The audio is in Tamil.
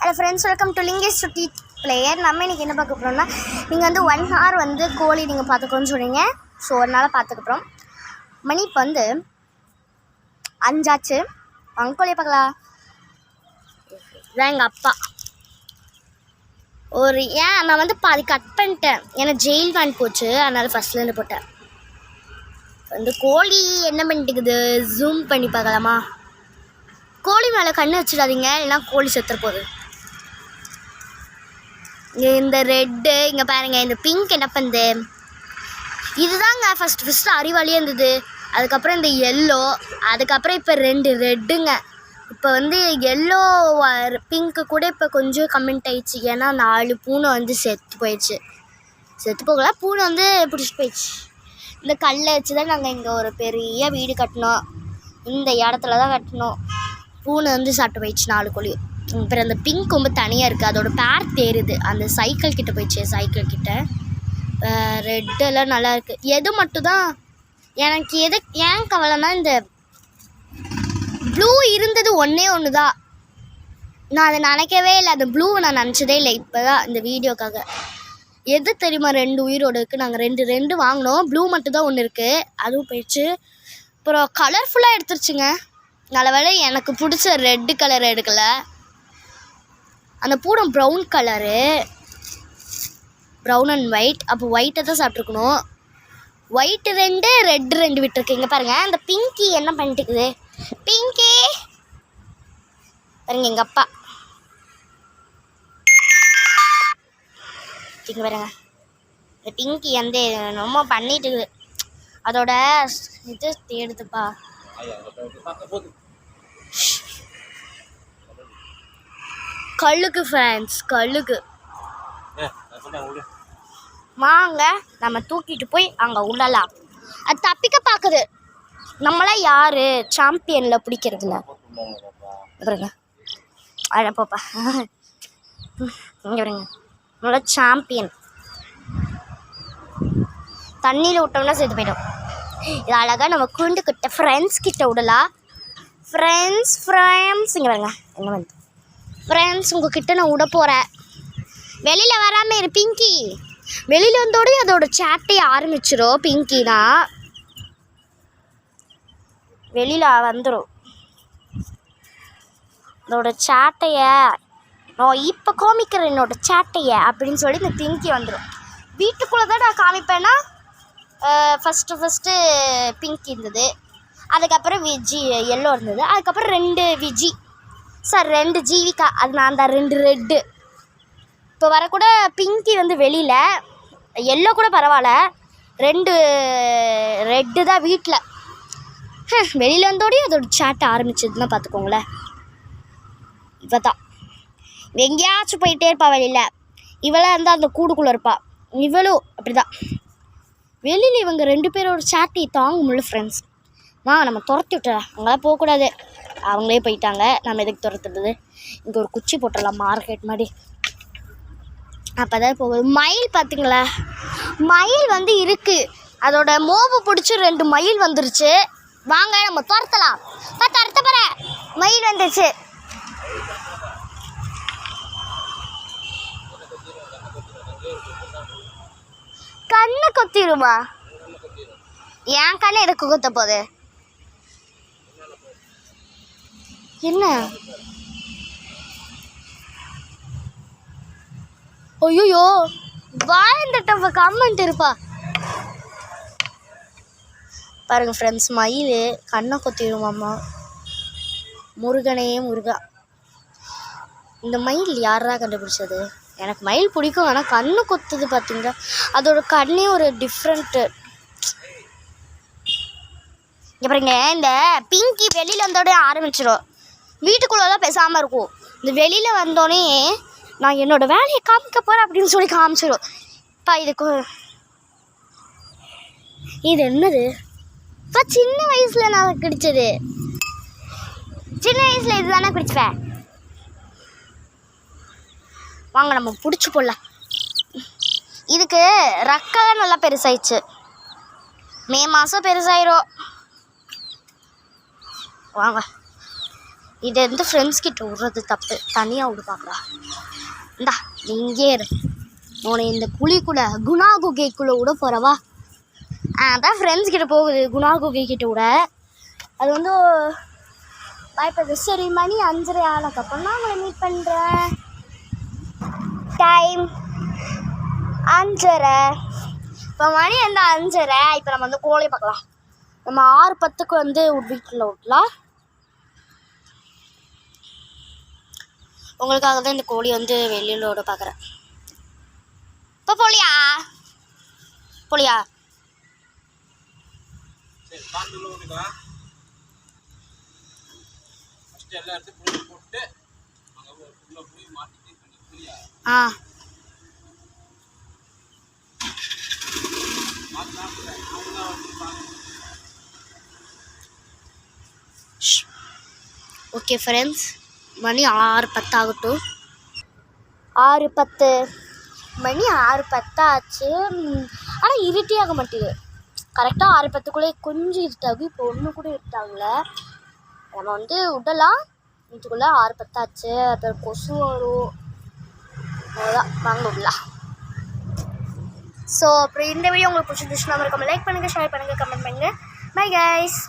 Hello friends, welcome to Lingesh சுட்டி பிளேயர். நம்ம இன்றைக்கி என்ன பார்க்க போகிறோம்னா, நீங்கள் வந்து 1 hour வந்து கோழி நீங்கள் பார்த்துக்கோன்னு சொன்னீங்க. ஸோ ஒரு நாள் பார்த்துக்குறோம். மணி இப்போ வந்து 5 ஆச்சு. வாங்க கோழியை பார்க்கலாம். இதான் எங்கள் அப்பா. நான் வந்து பாதி கட் பண்ணிட்டேன், ஏன்னா ஜெயில் வேன் போச்சு, அதனால் ஃபஸ்ட்லேருந்து போட்டேன். வந்து கோழி என்ன பண்ணிட்டுக்குது, ஜூம் பண்ணி பார்க்கலாமா? கோழி மேலே கண்ணு வச்சிடாதீங்க, இல்லைனா கோழி செத்துற போகுது. இந்த ரெட்டு இங்கே பாருங்கள், இந்த பிங்க் என்ன பண்ணுது, இதுதாங்க ஃபஸ்ட்டு அறிவாளியே இருந்தது. அதுக்கப்புறம் இந்த எல்லோ, அதுக்கப்புறம் இப்போ 2 ரெட்டுங்க. இப்போ வந்து எல்லோ பிங்க்கு கூட இப்போ கொஞ்சம் கமெண்ட் ஆயிடுச்சு, ஏன்னா 4 பூனை வந்து செத்து போயிடுச்சு. செத்து போகல, பூனை வந்து பிடிச்சி போயிடுச்சு. இந்த கல்லை வச்சு தான் நாங்கள் இங்கே ஒரு பெரிய வீடு கட்டினோம். இந்த இடத்துல தான் கட்டினோம். பூனை வந்து சாப்பிட்டு போயிடுச்சு 4 கோழி. அப்புறம் அந்த பிங்க் ரொம்ப தனியாக இருக்குது, அதோட பேர் தேருது. அந்த சைக்கிள் கிட்டே போயிடுச்சு, சைக்கிள் கிட்டே. ரெட்டெல்லாம் நல்லா இருக்குது. எது மட்டும் தான் எனக்கு ஏன் கவலைன்னா, இந்த ப்ளூ இருந்தது ஒன்று தான். நான் அதை நினைக்கவே இல்லை, அந்த ப்ளூவை நான் நினச்சதே இல்லை. இப்போ தான் இந்த வீடியோக்காக. எது தெரியுமா, 2 உயிரோடு இருக்குது. நாங்கள் 2 வாங்கினோம், ப்ளூ மட்டும் தான் 1 இருக்குது, அதுவும் போயிடுச்சு. அப்புறம் கலர்ஃபுல்லாக எடுத்துருச்சுங்க. நல்ல வேளை எனக்கு பிடிச்ச ரெட்டு கலர் எடுக்கலை. அந்த பூனை brown colour, brown and white. அப்போ ஒயிட்டை தான் சாப்பிட்ருக்கணும். ஒயிட்டு 2, ரெட்டு 2 விட்டுருக்கு. இங்கே பாருங்கள், அந்த பிங்கி என்ன பண்ணிட்டுக்குது. பிங்கி பாருங்க, எங்கள் அப்பா இங்கே பாருங்க. இந்த பிங்கி வந்து ரொம்ப பண்ணிட்டுக்குது, அதோட இது தேடுதுப்பா. கல்லுக்கு ஃப்ரெண்ட்ஸ், கல்லுக்கு வாங்க, நம்ம தூக்கிட்டு போய் அங்கே உள்ளலாம். அது தப்பிக்க பார்க்குது. நம்மளாம் யார் சாம்பியனில் பிடிக்கிறதுல பாருங்க. அழப்போப்பா இங்கே பாருங்க, நம்மளோட சாம்பியன். தண்ணியில் விட்டோம்னா சேர்த்து போயிடும். இது அழகாக நம்ம கூண்டுக்கிட்ட ஃப்ரெண்ட்ஸ் கிட்ட விடலாம். ஃப்ரெண்ட்ஸ் இங்கே பாருங்க, என்ன வந்து ஃப்ரெண்ட்ஸ் உங்ககிட்ட நான் விட போகிறேன். வெளியில் வராமல் இரு பிங்கி. வெளியில் வந்தோடய அதோட சேட்டையை ஆரம்பிச்சிடும். பிங்கினா வெளியில் வந்துடும். அதோட சேட்டையை நான் இப்போ காமிக்கிறேன், என்னோட சேட்டையை அப்படின்னு சொல்லி இந்த பிங்கி வந்துடும். வீட்டுக்குள்ளே தான் நான் காமிப்பேன்னா, ஃபஸ்ட்டு பிங்க் இருந்தது, அதுக்கப்புறம் எல்லோ இருந்தது, அதுக்கப்புறம் 2 ஜீவிகா, அது நான் தான் 2 ரெட்டு. இப்போ வரக்கூட பிங்கி வந்து வெளியில், எல்லோ கூட பரவாயில்ல, 2 ரெட்டு தான் வீட்டில். வெளியில் வந்தோடய அதோட சேட்டை ஆரம்பிச்சதுன்னா பார்த்துக்கோங்களேன். இப்போ தான் எங்கேயாச்சும் போயிட்டே இருப்பா வெளியில். இவளாக இருந்தால் அந்த கூடுக்குள்ளே இருப்பா, இவளும் அப்படி தான். வெளியில் இவங்க 2 பேரோட சேட்டை தாங்க முடியல ஃப்ரெண்ட்ஸ். நம்ம துரத்தி விட்டுறேன், அங்கெல்லாம் போகக்கூடாது. அவங்களே போயிட்டாங்க, நம்ம எதுக்கு துரத்துறது. இங்கே ஒரு குச்சி போட்டுடலாம், மார்க்கெட் மாதிரி. அப்போ தான் போகுது. மயில் பார்த்திங்களா, மயில் வந்து இருக்குது. அதோட மோப்பு பிடிச்சி 2 மயில் வந்துருச்சு. வாங்க நம்ம துரத்தலாம். துரத்த போகிறேன், மயில் வந்துருச்சு. கண்ணை கொத்திடுமா? என் கண்ணை எதுக்கு கொத்த போகுது? என்ன? ஐயோ, வாழ்ந்துட்ட கமெண்ட் இருப்பா பாருங்க ஃப்ரெண்ட்ஸ். மயில் கண்ணை கொத்திடுமாம்மா. முருகா, இந்த மயில் யாரா கண்டுபிடிச்சது? எனக்கு மயில் பிடிக்கும், ஆனால் கண்ணு கொத்துது பார்த்தீங்களா. அதோட கண்ணே ஒரு டிஃப்ரெண்ட்டு. இங்கே பாருங்க, இந்த பிங்கி வெளியில் வந்தோடனே ஆரம்பிச்சிடும். வீட்டுக்குள்ளே தான் பேசாமல் இருக்கும். இந்த வெளியில் வந்தோடனே நான் என்னோடய வேலையை காமிக்க போகிறேன் அப்படின்னு சொல்லி காமிச்சிடும். இது என்னது? இப்போ சின்ன வயசில் நான் குடித்தது. சின்ன வயசில் இது தானே குடிச்சுப்பேன். வாங்க நம்ம பிடிச்சி போடலாம். இதுக்கு ரக்கெல்லாம் நல்லா பெருசாயிடுச்சு. மே மாதம் பெருசாயிரும். வாங்க, இதை வந்து ஃப்ரெண்ட்ஸ் கிட்ட விடுறது தப்பு, தனியாக விடு பார்க்குறா. இந்தா நீ இங்கே இரு, உன்னை இந்த குழிக்குள்ளே குணா குகைக்குள்ளே விட போகிறவா. அதான் ஃப்ரெண்ட்ஸ் கிட்ட போகுது குணா குகை கிட்ட விட. அது வந்து பயப்படுது. சரி மணி 5:30 ஆனதுக்கப்புறம் நான் உங்களை மீட் பண்ணுறேன். டைம் 5:30. இப்போ மணி என்ன 5:30. இப்போ நம்ம வந்து கோழி பார்க்கலாம். நம்ம 6:10 வந்து வீட்டில் விடலாம். உங்களுக்காக தான் இந்த கோழி வந்து வெளியில் விட பார்க்குறேன். இப்போ போலியா போலியா ஆ ஓகே ஃப்ரெண்ட்ஸ், மணி 6:10 ஆகட்டும். 6:10 மணி 6:10 ஆச்சு. ஆனால் இருட்டே ஆக மாட்டேங்குது. கரெக்டாக 6:10க்குள்ளே கொஞ்சம் இருட்டாகும். இப்போ ஒன்று கூட இருட்டாகல. நம்ம வந்து விடலாம். இதுக்குள்ளே 6:10 ஆச்சு. அப்புறம் கொசு வரும். அவ்வளோதான், வாங்க விடலாம். ஸோ அப்புறம் இந்த வீடியோ உங்களுக்கு பிடிச்சிருந்துச்சுன்னா மறக்காம லைக் பண்ணுங்கள், ஷேர் பண்ணுங்கள், கமெண்ட் பண்ணுங்கள். Bye guys.